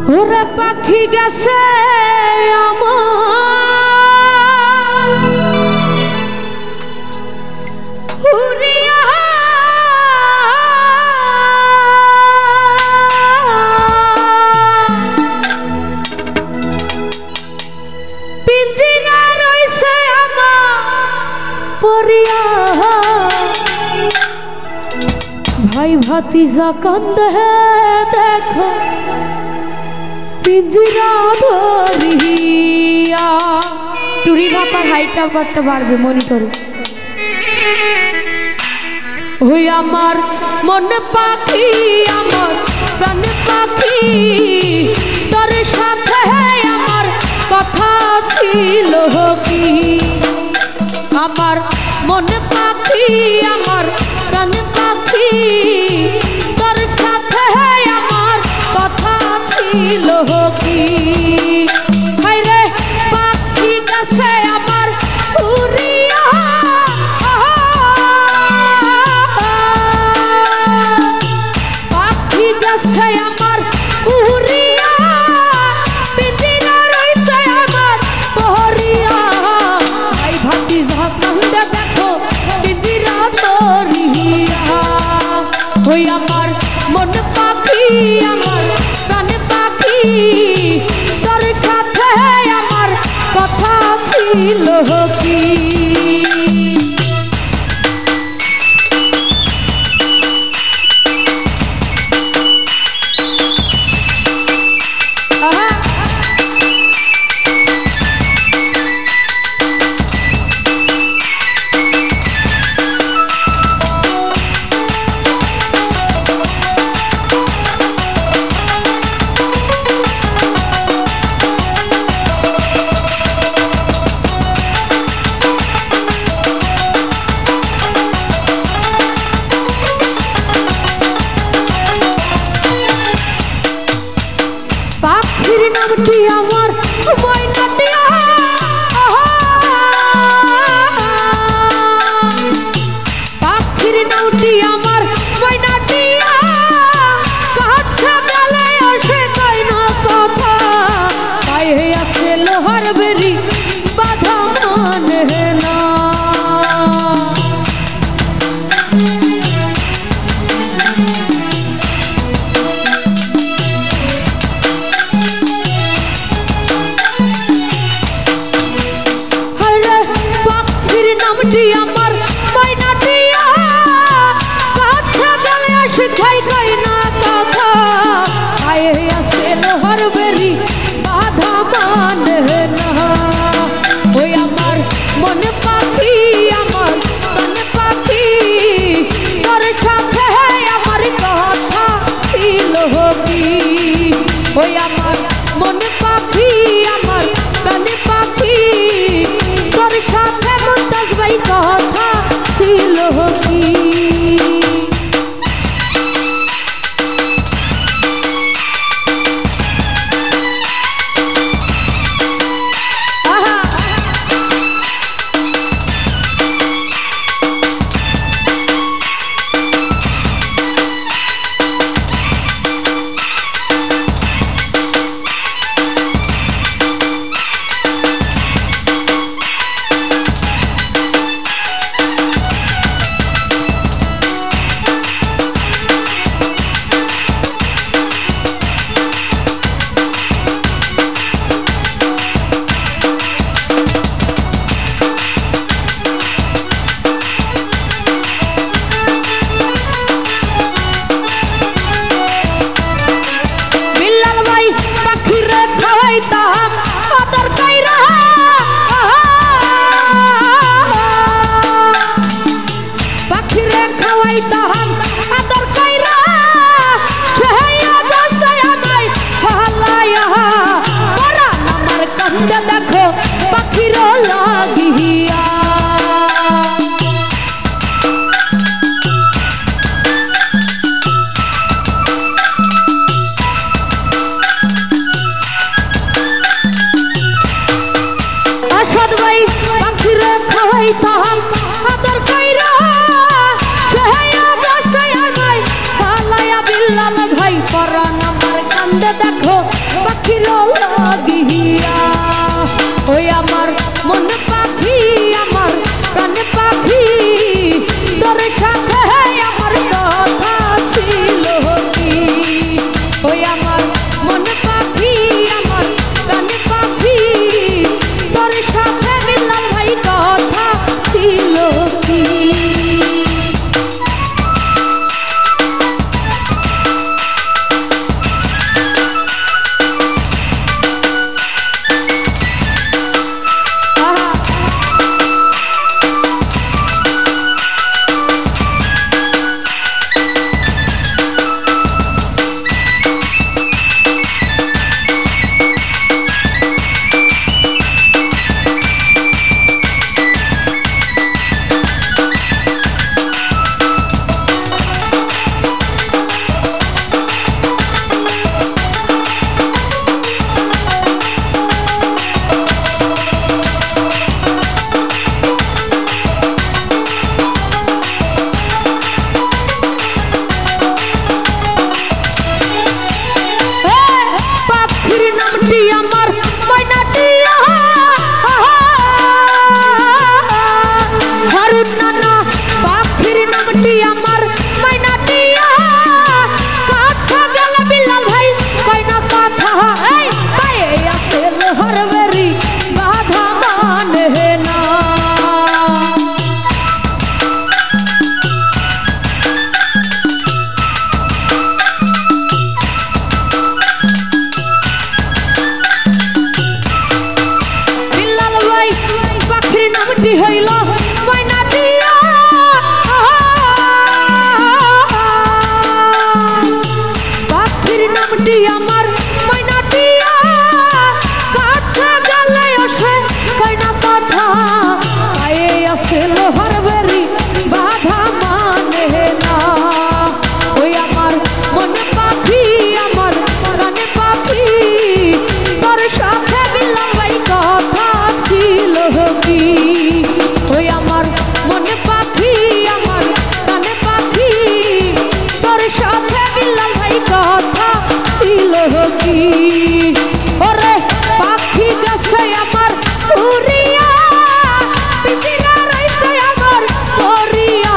ওরে পাখি গেছে আমার উড়িয়া পিঞ্জিরা রইছে আমার পরিয়া ভাই ভাতিজা কান্দে দেখো পিঞ্জিরা ধরিয়া টুরি ভাপার হাইটটা বাড়তে পারবে মনে করো ওই আমার মন পাখি আমার প্রাণ পাখি তোর সাথে আমার কথা ছিল কি আমার মন পাখি আমার প্রাণ পাখি তোর সাথে আমার কথা ছিল কি হায়রে পাখি গেছে আমার উড়িয়া পাখি গেছে আমার উড়িয়া পিঞ্জিরা রইছে আমার পহরিয়া ভাই ভাতিজা কান্দে দেখো পিঞ্জিরা ধরিয়া ওই আমার মন পাখি আমার প্রাণ পাখি তোর সাথে আমার কথা ছিল কি পাখির নামটি আমার ময়নাটিয়া পাখির নামটি আমার ময়নাটিয়া কাছে গেলে আসে কই না কথা পায়ে আছে লোহার বেরি বাধা মানে না নামটি আমার ময়নাটিয়া কাছে গেলে আসে খাই কই না কথা পায়ে আছে লোহার বেরি বাধা মানে না ওই আমার মন পাখি আমার প্রাণ পাখি তোর সাথে আমার কথা ছিল কি ওই আমার মন পাখি আমার প্রাণ পাখি তোর সাথে মুমতাজ ভাই কথা ছিল কি দেখো পাখির লাগিয়া আসাদ ভাই পাখির খাওয়াইতাম আদর কইরা পাখির লাগিয়া ওই আমার মন পাখি আমার প্রাণ পাখি তোর সাথে আমার কথা ছিল কি ওই আমার মন পাখি আমার প্রাণ পাখি তোর সাথে বিল্লাল ভাই কথা ছিল কি আমার ময়নাটিয়া হারুন নানা পাখির নামটি আমার ময়নাটিয়া কথা গেল বিল্লাল ভাই কয়না কথা এই পায়ে আছে লোহার বেরি বাধা মানে না নামটি হইল ময়নাটিয়া পাখির নামটি আমার ময়নাটিয়া কাছে গেলে ওঠে কয়না কথা পায়ে আছে লোহার বেরি বাধা মানে না ওই আমার মন পাখি আমার প্রাণ পাখি তোর সাথে বিল্লাল ভাই কথা ছিল কি ওই আমার মন পাখি আমার প্রাণ পাখি তোর সাথে বিল্লাল ভাই কথা ছিল কি ওরে পাখি গেছে আমার উড়িয়া পিঞ্জিরা রইছে আমার পরিয়া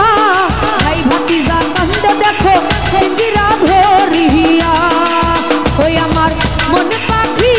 ভাই ভাতিজা কান্দে দেখো পিঞ্জিরা ভরিয়া ওই আমার মন পাখি